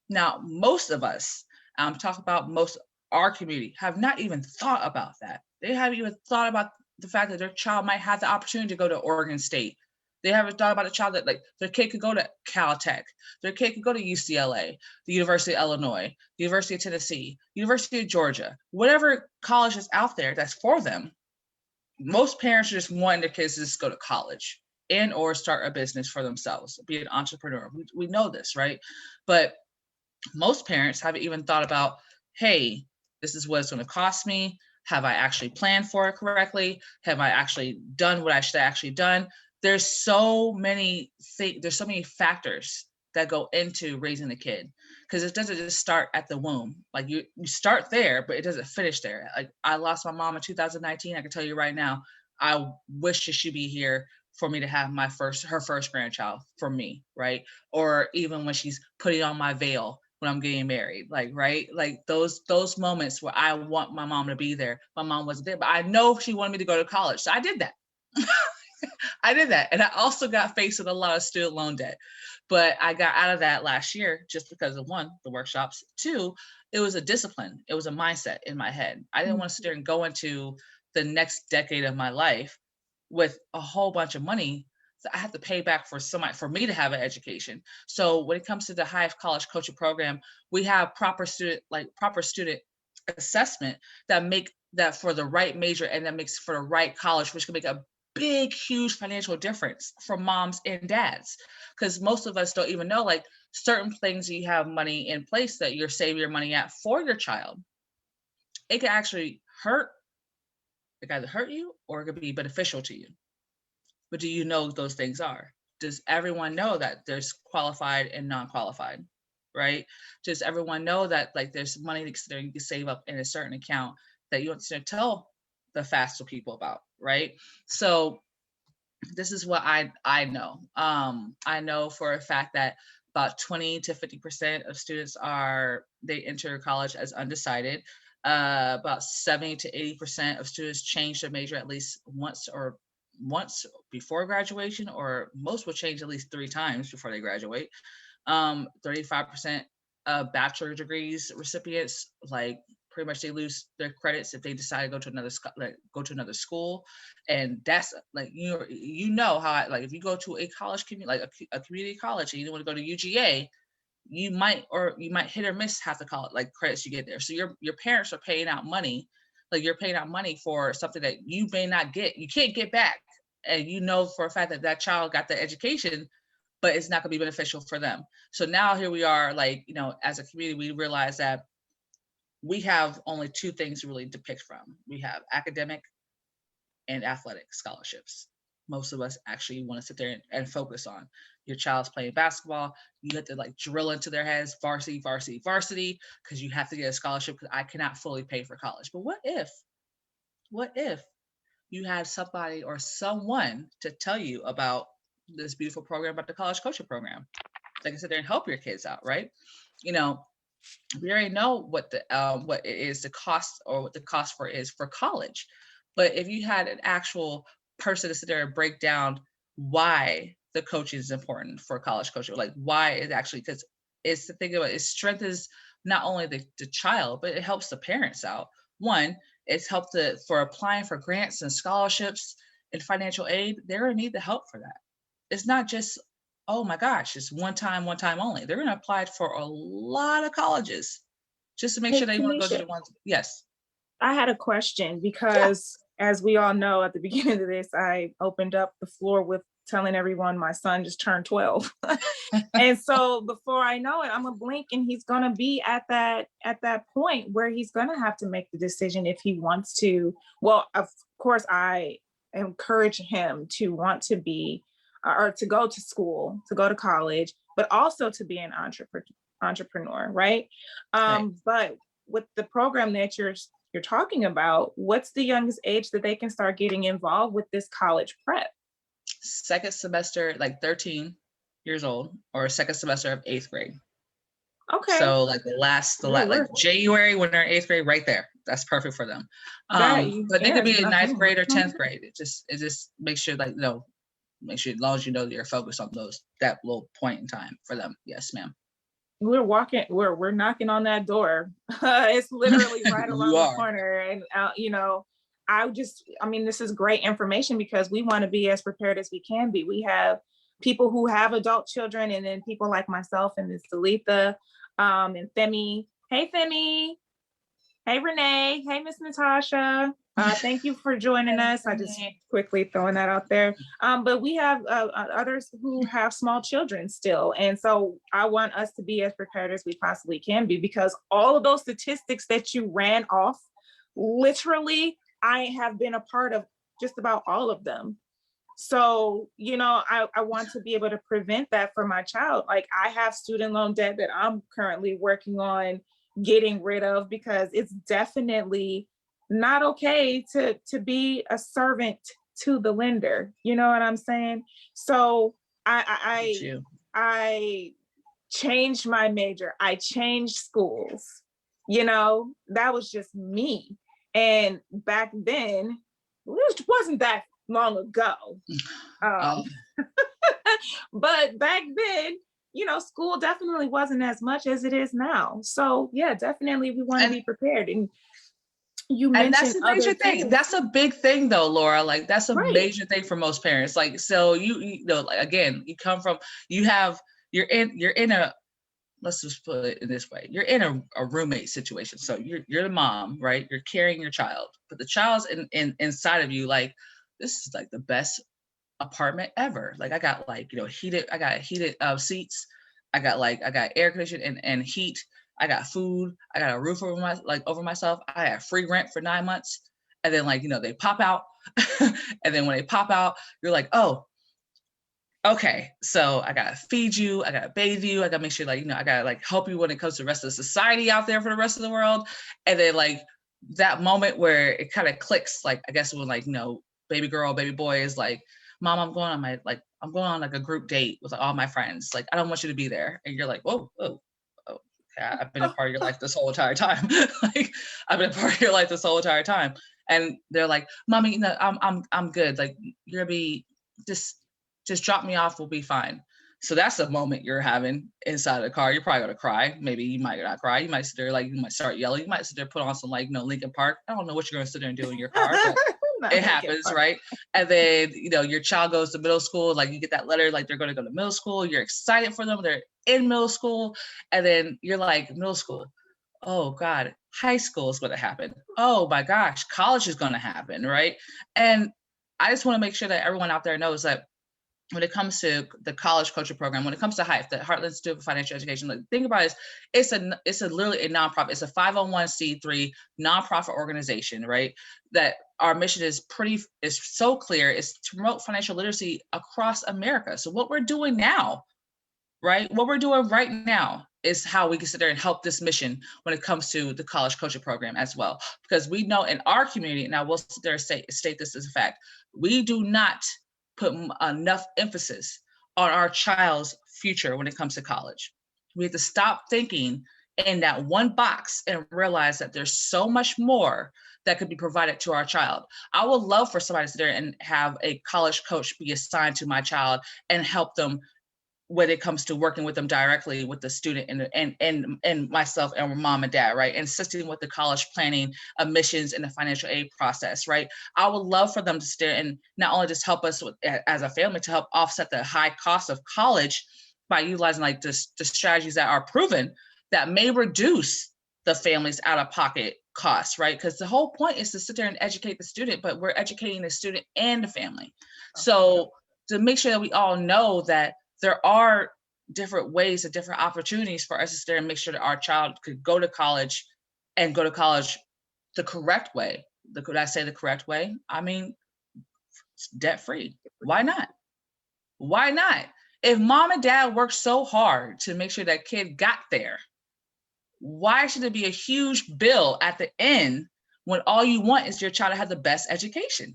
Now, most of us, I'm talking about most our community, have not even thought about that. They haven't even thought about the fact that their child might have the opportunity to go to Oregon State. They haven't thought about a child that like their kid could go to Caltech, their kid could go to UCLA, the University of Illinois, the University of Tennessee, University of Georgia, whatever college is out there that's for them. Most parents are just wanting their kids to just go to college and or start a business for themselves, be an entrepreneur. We know this, right? But most parents haven't even thought about, hey, this is what it's going to cost me. Have I actually planned for it correctly? Have I actually done what I should have actually done? There's so many factors that go into raising a kid, because it doesn't just start at the womb. Like you start there, but it doesn't finish there. Like I lost my mom in 2019. I can tell you right now, I wish she'd be here for me to have her first grandchild for me, right? Or even when she's putting on my veil when I'm getting married, like, right? Like those moments where I want my mom to be there. My mom wasn't there, but I know she wanted me to go to college. So I did that. I did that. And I also got faced with a lot of student loan debt, but I got out of that last year just because of one, the workshops. Two, it was a discipline. It was a mindset in my head. I didn't want to sit there and go into the next decade of my life with a whole bunch of money that I have to pay back for me to have an education. So when it comes to the HIFE college coaching program, we have proper student assessment that make that for the right major and that makes for the right college, which can make a big, huge financial difference for moms and dads. Because most of us don't even know, like certain things you have money in place that you're saving your money at for your child. It can actually either hurt you or it could be beneficial to you. But do you know those things are? Does everyone know that there's qualified and non-qualified, right? Does everyone know that like there's money that you can save up in a certain account that you want to tell the FAFSA people about, right? So this is what I know. I know for a fact that about 20 to 50% of students they enter college as undecided. About 70 to 80% of students change their major at least once before graduation, or most will change at least 3 times before they graduate. 35% of bachelor degrees recipients, like pretty much they lose their credits if they decide to go to another school. And that's like, how if you go to a college community, like a community college, and you want to go to UGA, you might hit or miss half the college like credits you get there. So your parents are paying out money, like you're paying out money for something that you may not get, you can't get back, and you know for a fact that that child got the education, but it's not going to be beneficial for them. So now here we are, like, you know, as a community, we realize that we have only two things to really depict from. We have academic and athletic scholarships. Most of us actually want to sit there and focus on. Your child's playing basketball, you have to like drill into their heads, varsity, varsity, varsity, because you have to get a scholarship, because I cannot fully pay for college. But what if you had somebody or someone to tell you about this beautiful program, about the college coaching program? They can sit there and help your kids out, right? You know, we already know what it is, the cost, or what the cost for is for college. But if you had an actual person to sit there and break down why the coaching is important for college coaching, like why it actually, because it's the thing about it strengthens not only the child, but it helps the parents out. One, it's helped for applying for grants and scholarships and financial aid. They're gonna need the help for that. It's not just, oh my gosh, it's one time only. They're gonna apply for a lot of colleges just to make Hey, sure they want to go to Tanisha, the ones. Yes. I had a question because, as we all know, at the beginning of this, I opened up the floor with telling everyone my son just turned 12. And so before I know it, I'm gonna blink and he's gonna be at that point where he's gonna have to make the decision if he wants to. Well, of course, I encourage him to want to be or to go to school, to go to college, but also to be an entrepreneur, right? Right. But with the program that you're talking about, what's the youngest age that they can start getting involved with this college prep? Second semester, like 13 years old, or second semester of 8th grade. Okay. So like like January when they're in 8th grade, right there. That's perfect for them. But they could be in 9th grade or 10th grade. It just makes sure, like, make sure, as long as you know that you're focused on that little point in time for them. Yes, ma'am. We're knocking on that door. It's literally right around the corner. And this is great information, because we want to be as prepared as we can be. We have people who have adult children, and then people like myself and Miss Talitha, and Femi. Hey, Femi. Hey, Renee. Hey, Miss Natasha. Thank you for joining us. I just quickly throwing that out there. But we have others who have small children still. And so I want us to be as prepared as we possibly can be, because all of those statistics that you ran off, literally, I have been a part of just about all of them. So, I want to be able to prevent that for my child. Like, I have student loan debt that I'm currently working on getting rid of, because it's definitely not okay to be a servant to the lender. You know what I'm saying? So I changed my major. I changed schools. That was just me. And back then, it wasn't that long ago. But back then, school definitely wasn't as much as it is now. So yeah, definitely we want to be prepared. And you mentioned, and that's a major thing. That's a big thing though, Laura. Like, that's a major thing for most parents. Like, so like, again, you come from, you're in a, let's just put it in this way. You're in a roommate situation. So you're the mom, right? You're carrying your child, but the child's inside of you. Like, this is like the best apartment ever. Like, I got heated seats. I got air conditioning and heat. I got food. I got a roof over myself. I had free rent for 9 months. And then they pop out. And then when they pop out, you're like, oh, okay, so I gotta feed you, I gotta bathe you, I gotta make sure I gotta help you when it comes to the rest of the society out there for the rest of the world. And then that moment where it kind of clicks, I guess when baby girl, baby boy is like, Mom, I'm going on a group date with all my friends. Like, I don't want you to be there. And you're like, whoa. Yeah, I've been a part of your life this whole entire time. I've been a part of your life this whole entire time. And they're like, Mommy, I'm good. Like, you're gonna be just drop me off, we'll be fine. So that's the moment you're having inside of the car. You're probably gonna cry. Maybe you might not cry. You might sit there, you might start yelling. You might sit there, put on some Linkin Park. I don't know what you're gonna sit there and do in your car. But It happens, right? And then, you know, your child goes to middle school, like you get that letter, like they're going to go to middle school. You're excited for them. They're in middle school. And then you're like, middle school. Oh God, high school is going to happen. Oh my gosh, college is going to happen, right? And I just want to make sure that everyone out there knows that when it comes to the college coaching program, when it comes to HIFE, the Heartland Institute for Financial Education, like, think about it, it's literally a nonprofit. It's a 501c3 nonprofit organization, right? That our mission is so clear. It's to promote financial literacy across America. So what we're doing now, right? What we're doing right now is how we can sit there and help this mission when it comes to the college coaching program as well. Because we know in our community, and I will sit there and state this as a fact, we do not put enough emphasis on our child's future when it comes to college. We have to stop thinking in that one box and realize that there's so much more that could be provided to our child. I would love for somebody to sit there and have a college coach be assigned to my child and help them when it comes to working with them directly with the student and myself and mom and dad, right? And assisting with the college planning, admissions, and the financial aid process, right? I would love for them to stay and not only just help us with, as a family, to help offset the high cost of college by utilizing like the strategies that are proven that may reduce the family's out-of-pocket costs, right? Because the whole point is to sit there and educate the student, but we're educating the student and the family. So to make sure that we all know that there are different ways and different opportunities for us to sit there and make sure that our child could go to college and go to college the correct way. Could I say the correct way? I mean, debt-free. Why not? Why not? If mom and dad worked so hard to make sure that kid got there, why should it be a huge bill at the end when all you want is your child to have the best education?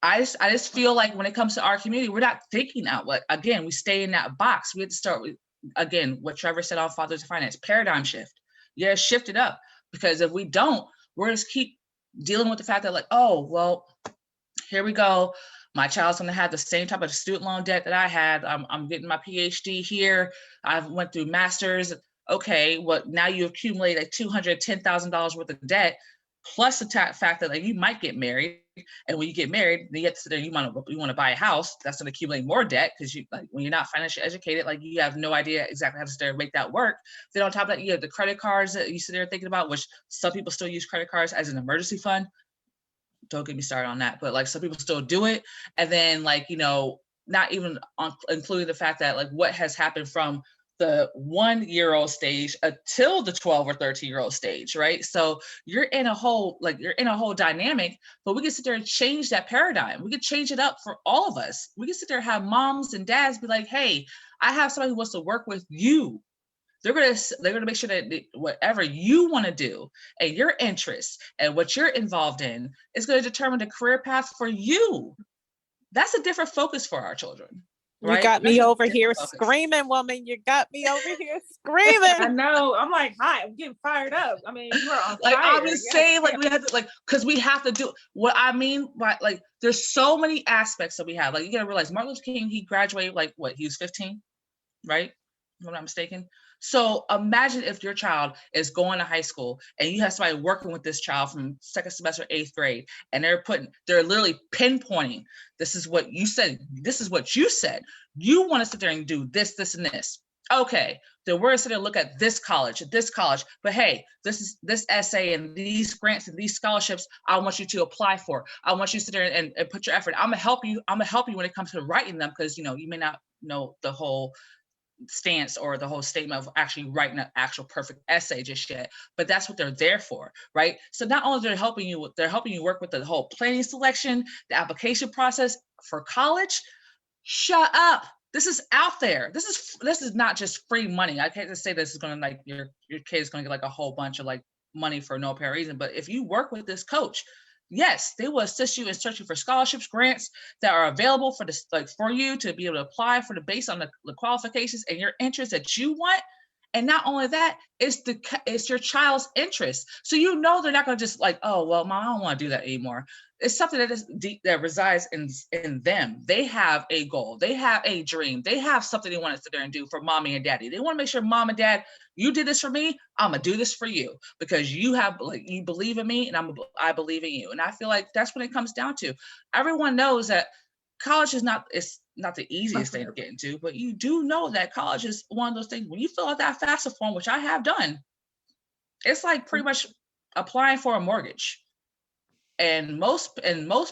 I just feel like when it comes to our community, we're not thinking out what, again, we stay in that box. We have to start with, again, what Trevor said on Fathers and Finance, paradigm shift. Yeah, shift it up. Because if we don't, we're just keep dealing with the fact that like, oh, well, here we go. My child's gonna have the same type of student loan debt that I had. I'm getting my PhD here. I went through master's. Okay, well, now you accumulate like $210,000 worth of debt, plus the fact that like you might get married. And when you get married, then you have to sit there, you want to buy a house. That's going to accumulate more debt because you, like, when you're not financially educated, like you have no idea exactly how to sit there and make that work. Then on top of that, you have the credit cards that you sit there thinking about, which some people still use credit cards as an emergency fund. Don't get me started on that, but like some people still do it. And then like, you know, not even including the fact that like what has happened from the 1-year-old stage until the 12 or 13-year-old stage, right? So you're in a whole dynamic, but we can sit there and change that paradigm. We can change it up for all of us. We can sit there and have moms and dads be like, hey, I have somebody who wants to work with you. They're gonna make sure that whatever you want to do and your interests and what you're involved in is going to determine the career path for you. That's a different focus for our children. Right? You got me over here screaming, woman. You got me over here screaming. I know. I'm like, hi, I'm getting fired up. I mean, you are on like, fire. I'm just saying, like, we have to, like, because we have to do what I mean by, like, there's so many aspects that we have. Like, you got to realize Martin Luther King, he graduated, like, what, he was 15, right? If I'm not mistaken. So imagine if your child is going to high school and you have somebody working with this child from second semester, 8th grade, and they're literally pinpointing, this is what you said. This is what you said. You want to sit there and do this, this, and this. Okay, then we're going to sit there and look at this college, but hey, this essay and these grants and these scholarships, I want you to apply for. I want you to sit there and put your effort. I'm going to help you. I'm going to help you when it comes to writing them, because, you know, you may not know the whole stance or the whole statement of actually writing an actual perfect essay just yet, but that's what they're there for, right? So not only they're helping you work with the whole planning selection, the application process for college. Shut up. This is out there. This is not just free money. I can't just say this is going to, like, your kid's going to get like a whole bunch of like money for no apparent reason, but if you work with this coach, yes, they will assist you in searching for scholarships, grants that are available for this, like, for you to be able to apply for based on the qualifications and your interests that you want. And not only that, it's your child's interest. So you know they're not going to just like, oh, well, mom, I don't want to do that anymore. It's something that is deep, that resides in them. They have a goal. They have a dream. They have something they want to sit there and do for mommy and daddy. They want to make sure, mom and dad, you did this for me. I'm gonna do this for you because you have, like, you believe in me, and I believe in you. And I feel like that's what it comes down to. Everyone knows that college is not, it's not the easiest thing to get into, but you do know that college is one of those things. When you fill out that FAFSA form, which I have done, it's like pretty much applying for a mortgage. And most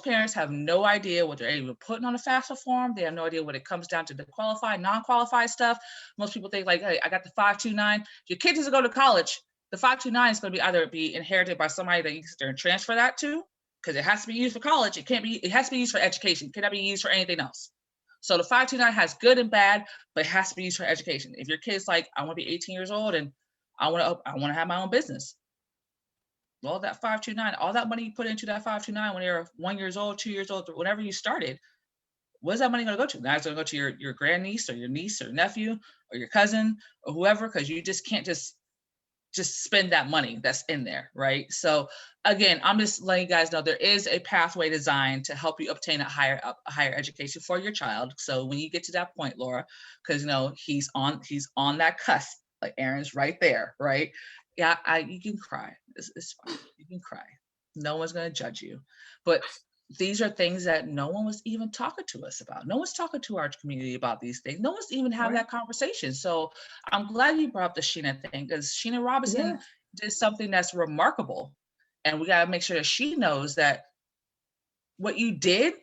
parents have no idea what they're even putting on a FAFSA form. They have no idea what it comes down to, the qualified, non-qualified stuff. Most people think like, hey, I got the 529. Your kid doesn't go to college. The 529 is going to be either be inherited by somebody that you can sit there and transfer that to, because it has to be used for college. It has to be used for education. It cannot be used for anything else. So the 529 has good and bad, but it has to be used for education. If your kid's like, I want to be 18 years old and I want to have my own business. Well, that 529, all that money you put into that 529 when you're 1 year old, 2 years old, whenever you started, where's that money going to go to? Now it's going to go to your grandniece or your niece or nephew or your cousin or whoever, because you just can't just spend that money that's in there, right? So again, I'm just letting you guys know there is a pathway designed to help you obtain a higher education for your child. So when you get to that point, Laura, because he's on that cusp, like Aaron's right there, right? Yeah, you can cry. It's fine. You can cry. No one's going to judge you. But these are things that no one was even talking to us about. No one's talking to our community about these things. No one's even having that conversation. So I'm glad you brought up the Sheena thing, because Sheena Robinson did something that's remarkable. And we got to make sure that she knows that what you did,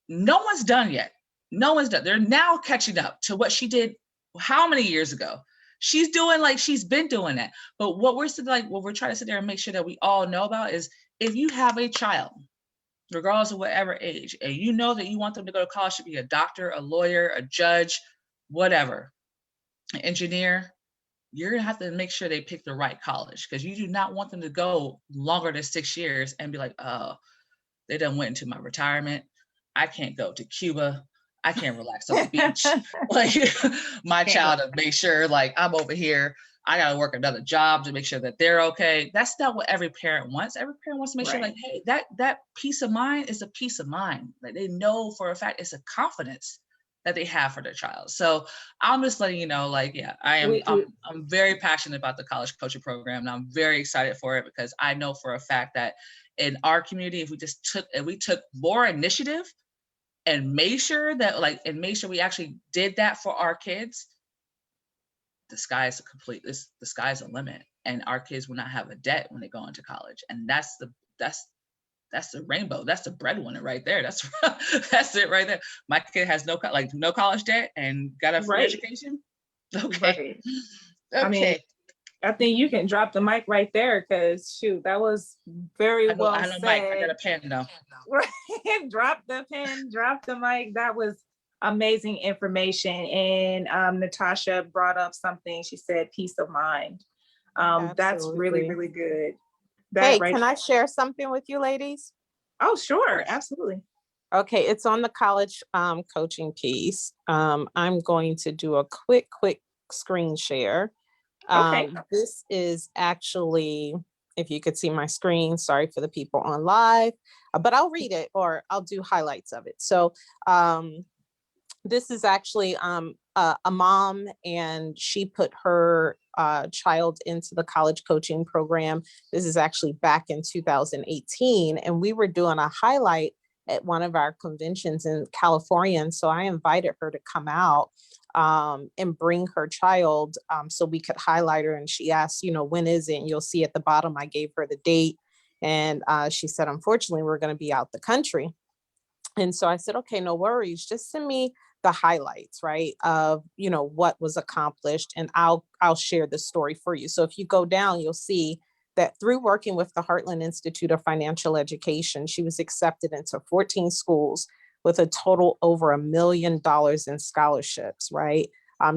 no one's done yet. No one's done. They're now catching up to what she did how many years ago. She's doing like she's been doing that. But what we're trying to sit there and make sure that we all know about is, if you have a child, regardless of whatever age, and you know that you want them to go to college to be a doctor, a lawyer, a judge, whatever, an engineer, you're gonna have to make sure they pick the right college, because you do not want them to go longer than 6 years and be like, oh, they done went into my retirement. I can't go to Cuba. I can't relax on the beach. Like my child to make sure like I'm over here. I got to work another job to make sure that they're okay. That's not what every parent wants. Every parent wants to make sure like, hey, that peace of mind is a peace of mind. Like they know for a fact it's a confidence that they have for their child. So I'm just letting you know, like, yeah, I'm very passionate about the college coaching program, and I'm very excited for it, because I know for a fact that in our community, if we took more initiative and made sure we actually did that for our kids, the sky is the sky's a limit, and our kids will not have a debt when they go into college. And that's the rainbow. That's the breadwinner right there. That's it right there. My kid has no college debt and got a free education. Okay. Okay. I mean, I think you can drop the mic right there, because shoot, that was very well said. I got a pen though. Drop the pen, drop the mic. That was amazing information. And Natasha brought up something. She said peace of mind. That's really, really good. Can I share something with you ladies? Oh, sure. Absolutely. Okay, it's on the college coaching piece. I'm going to do a quick screen share. Okay. This is actually, if you could see my screen, sorry for the people on live, but I'll read it or I'll do highlights of it. So this is actually a mom, and she put her child into the college coaching program. This is actually back in 2018, and we were doing a highlight at one of our conventions in California. And so I invited her to come out and bring her child so we could highlight her. And she asked, when is it? And you'll see at the bottom, I gave her the date. And she said, unfortunately, we're going to be out the country. And so I said, okay, no worries. Just send me the highlights, right, of, what was accomplished. And I'll share the story for you. So if you go down, you'll see that through working with the Heartland Institute of Financial Education, she was accepted into 14 schools with a total over $1 million in scholarships, right?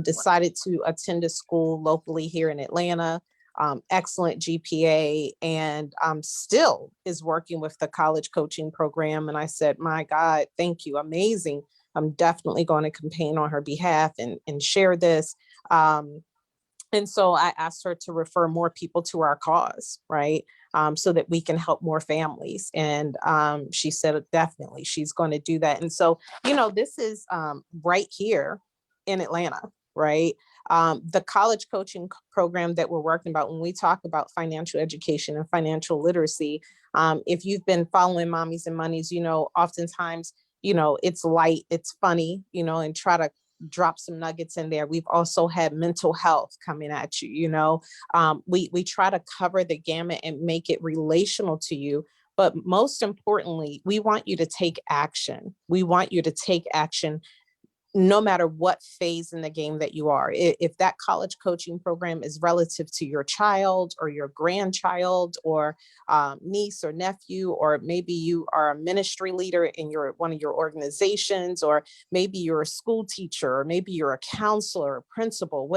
Decided to attend a school locally here in Atlanta, excellent GPA, and still is working with the college coaching program. And I said, my God, thank you, amazing. I'm definitely going to campaign on her behalf and share this. And so I asked her to refer more people to our cause, right? So that we can help more families. And she said, definitely, she's going to do that. And so, this is right here in Atlanta, right? The college coaching program that we're working about, when we talk about financial education and financial literacy, if you've been following Mommies and Moneys, oftentimes, it's light, it's funny, and try to drop some nuggets in there. We've also had mental health coming at you. We try to cover the gamut and make it relational to you. But most importantly, we want you to take action. We want you to take action no matter what phase in the game that you are. If that college coaching program is relative to your child or your grandchild or niece or nephew, or maybe you are a ministry leader in one of your organizations, or maybe you're a school teacher, or maybe you're a counselor, a principal,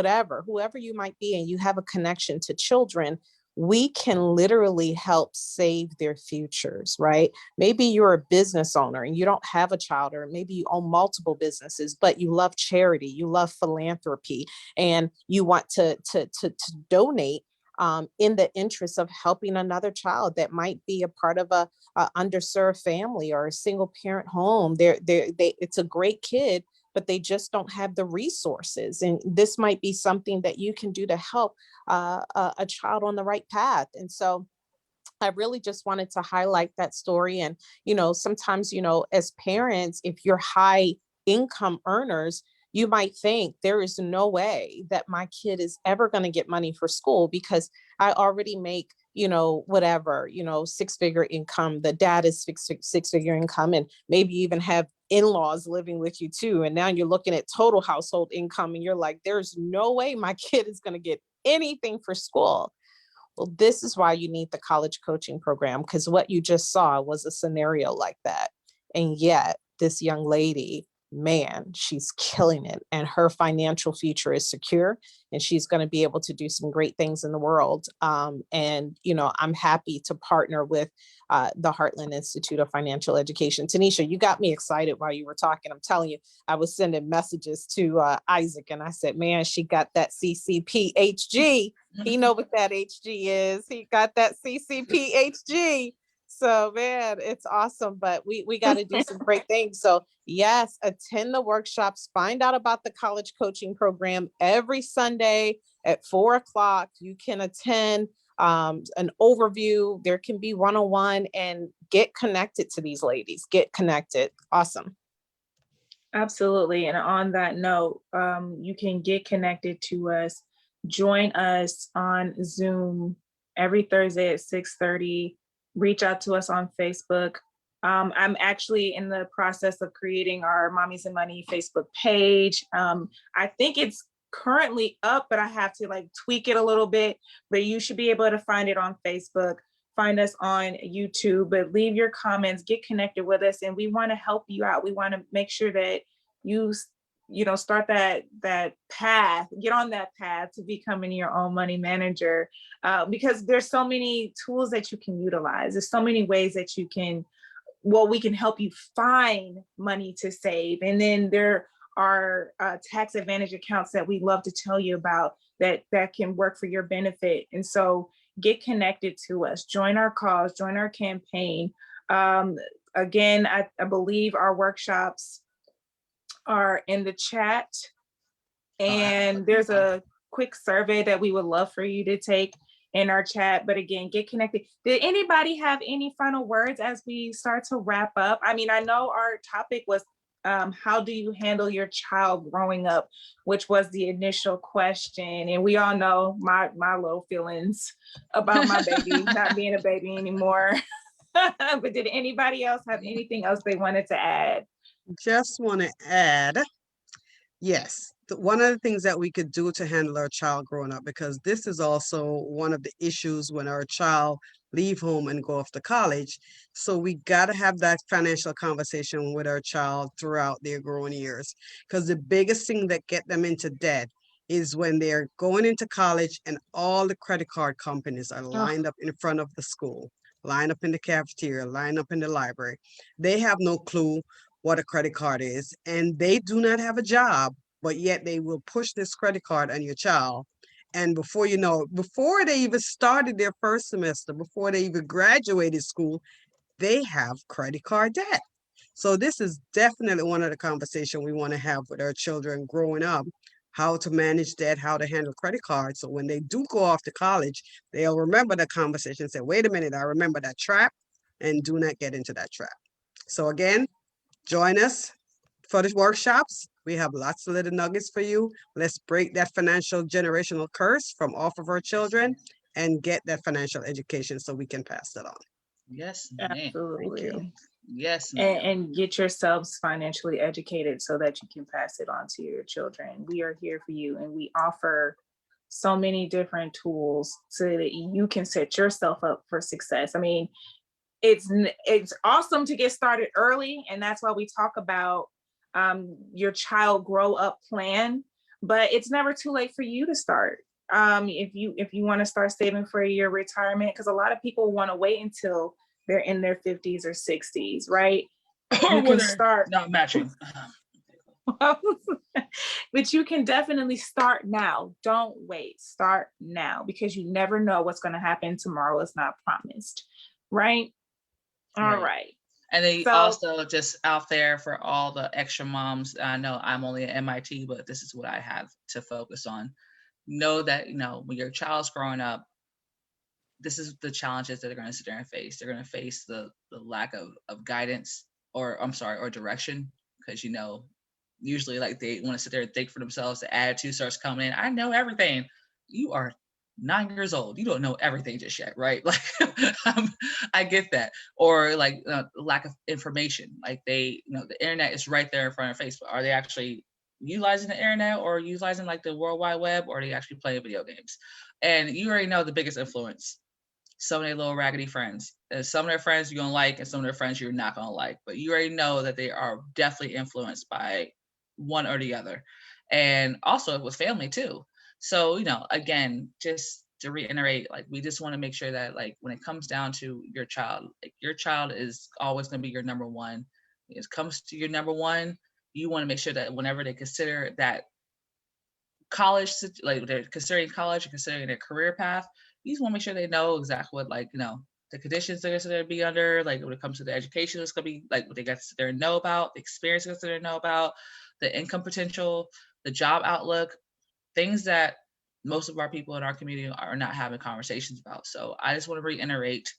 whoever you might be, and you have a connection to children, we can literally help save their futures, right? Maybe you're a business owner and you don't have a child, or maybe you own multiple businesses, but you love charity, you love philanthropy, and you want to donate in the interest of helping another child that might be a part of a underserved family or a single parent home. It's a great kid, but they just don't have the resources. And this might be something that you can do to help a child on the right path. And so I really just wanted to highlight that story. And, sometimes, as parents, if you're high income earners, you might think there is no way that my kid is ever going to get money for school because I already make, whatever, 6-figure income. The dad is six-figure income, and maybe even have in-laws living with you too. And now you're looking at total household income and you're like, there's no way my kid is going to get anything for school. Well, this is why you need the college coaching program, because what you just saw was a scenario like that. And yet this young lady, man, she's killing it, and her financial future is secure, and she's going to be able to do some great things in the world. And I'm happy to partner with the Heartland Institute of Financial Education. Tanisha, you got me excited while you were talking. I'm telling you, I was sending messages to Isaac, and I said, man, she got that CCP HG. He know what that HG is. He got that CCP HG. So man, it's awesome, but we got to do some great things. So yes, attend the workshops, find out about the college coaching program every Sunday at 4:00. You can attend an overview. There can be one-on-one, and get connected to these ladies. Get connected. Awesome. Absolutely. And on that note, you can get connected to us. Join us on Zoom every Thursday at 6:30. Reach out to us on Facebook. I'm actually in the process of creating our Mommies and Money Facebook page. I think it's currently up, but I have to tweak it a little bit, but you should be able to find it on Facebook. Find us on YouTube, but leave your comments, get connected with us, and we want to help you out. We want to make sure that you start that path, get on that path to becoming your own money manager, because there's so many tools that you can utilize. There's so many ways that we can help you find money to save. And then there are tax advantage accounts that we love to tell you about that can work for your benefit. And so get connected to us, join our cause, join our campaign. Again, I believe our workshops are in the chat, and there's a quick survey that we would love for you to take in our chat. But again, get connected. Did anybody have any final words as we start to wrap up? I mean, I know our topic was how do you handle your child growing up, which was the initial question. And we all know my little feelings about my baby not being a baby anymore. But did anybody else have anything else they wanted to add? Just want to add, yes, one of the things that we could do to handle our child growing up, because this is also one of the issues when our child leave home and go off to college. So we got to have that financial conversation with our child throughout their growing years, because the biggest thing that get them into debt is when they're going into college and all the credit card companies are lined up in front of the school, lined up in the cafeteria, lined up in the library. They have no clue what a credit card is, and they do not have a job, but yet they will push this credit card on your child, And before you know it, before they even started their first semester, before they even graduated school, they have credit card debt. So this is definitely one of the conversations we want to have with our children growing up, how to manage debt, how to handle credit cards. So when they do go off to college, they'll remember the conversation and say, wait a minute, I remember that trap, and do not get into that trap. So again, join us for the workshops. We have lots of little nuggets for you. Let's break that financial generational curse from off of our children and get that financial education so we can pass that on. Yes, ma'am. Thank Absolutely. you. Yes, ma'am. And get yourselves financially educated so that you can pass it on to your children. We are here for you, and we offer so many different tools so that you can set yourself up for success. I mean, it's awesome to get started early, and that's why we talk about your child grow up plan, but it's never too late for you to start. If you want to start saving for your retirement, because a lot of people want to wait until they're in their 50s or 60s, right? Or You when can they're start, not matching. but you can definitely start now. Don't wait, start now, because you never know what's going to happen tomorrow. Is not promised, right? All right. And they So- also just out there for all the extra moms. I know I'm only at MIT, but this is what I have to focus on. Know that, when your child's growing up, this is the challenges that they're going to sit there and face. They're going to face the lack of guidance or direction, because, usually like they want to sit there and think for themselves. The attitude starts coming in. I know everything. You are 9 years old. You don't know everything just yet, right? Like I get that. Or like lack of information. Like the internet is right there in front of Facebook. Are they actually utilizing the internet or utilizing like the World Wide Web, or are they actually playing video games? And you already know the biggest influence. Some of their little raggedy friends. Some of their friends you're gonna like, and some of their friends you're not gonna like. But you already know that they are definitely influenced by one or the other, and also with family too. So again, just to reiterate, like we just want to make sure that like when it comes down to your child, like your child is always going to be your number one. When it comes to your number one, you want to make sure that whenever they consider that college, like they're considering college and considering their career path, you just want to make sure they know exactly what the conditions they're going to be under, like when it comes to the education, it's going to be like what they got to sit there and know about, the experience they got to sit there and know about, the income potential, the job outlook, things that most of our people in our community are not having conversations about. So I just want to reiterate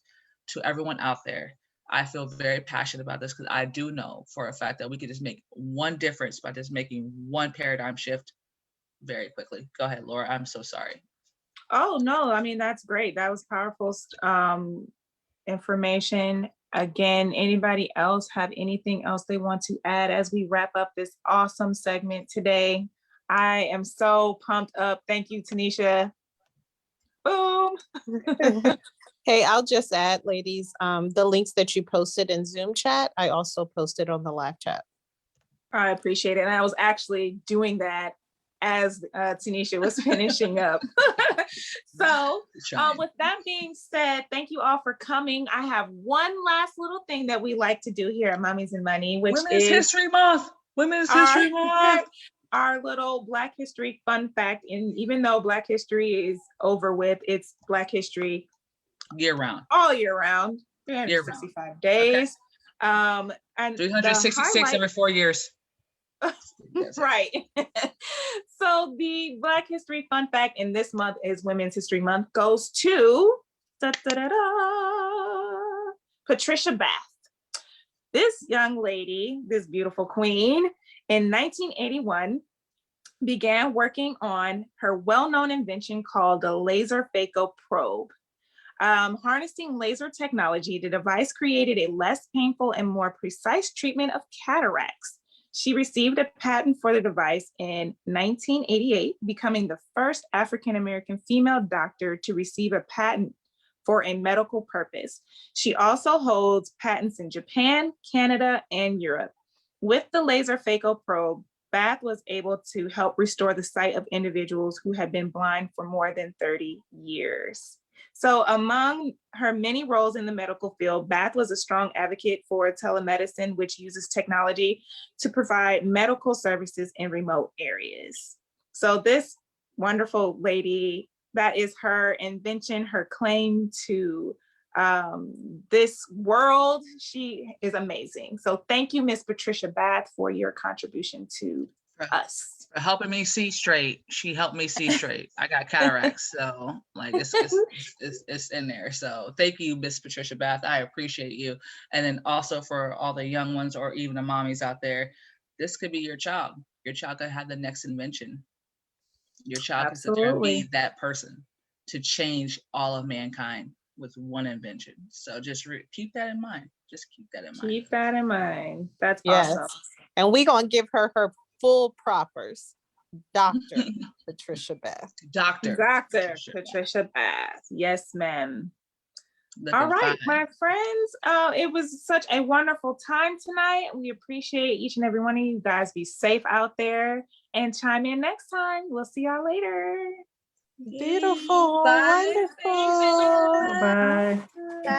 to everyone out there, I feel very passionate about this because I do know for a fact that we could just make one difference by just making one paradigm shift very quickly. Go ahead, Laura. I'm so sorry. Oh, no, I mean, that's great. That was powerful information. Again, anybody else have anything else they want to add as we wrap up this awesome segment today? I am so pumped up. Thank you, Tanisha. Boom. Hey, I'll just add, ladies, the links that you posted in Zoom chat, I also posted on the live chat. I appreciate it. And I was actually doing that as Tanisha was finishing up. So with that being said, thank you all for coming. I have one last little thing that we like to do here at Mommies and Money, which Women's is History Month. Women's History Month. Our little Black History fun fact. And even though Black History is over with, it's Black History year round. All year round. 365 days. Okay. And 366 every 4 years. Right. So the Black History fun fact in this month is Women's History Month goes to Patricia Bath. This young lady, this beautiful queen, in 1981 began working on her well-known invention called the laser phaco probe. Harnessing laser technology, the device created a less painful and more precise treatment of cataracts. She received a patent for the device in 1988, becoming the first African-American female doctor to receive a patent for a medical purpose. She also holds patents in Japan, Canada, and Europe. With the laser phaco probe, Bath was able to help restore the sight of individuals who had been blind for more than 30 years. So among her many roles in the medical field, Bath was a strong advocate for telemedicine, which uses technology to provide medical services in remote areas. So this wonderful lady. That is her invention, her claim to this world. She is amazing. So thank you, Miss Patricia Bath, for your contribution to For us. for helping me see straight. She helped me see straight. I got cataracts, so like it's in there. So thank you, Miss Patricia Bath. I appreciate you. And then also for all the young ones or even the mommies out there, this could be your child. Your child could have the next invention. Your child could sit there and be Absolutely. that person to change all of mankind with one invention. So just keep that in mind. Just keep that in mind. Keep that in mind. That's Yes. awesome. And we gonna give her her full propers. Dr. Patricia Bath. Dr. Dr. Patricia Bath. Yes, ma'am. Looking All right, fine. my friends. It was such a wonderful time tonight. We appreciate each and every one of you guys. Be safe out there and chime in next time. We'll see y'all later. Beautiful. Bye. Wonderful. Bye. Bye.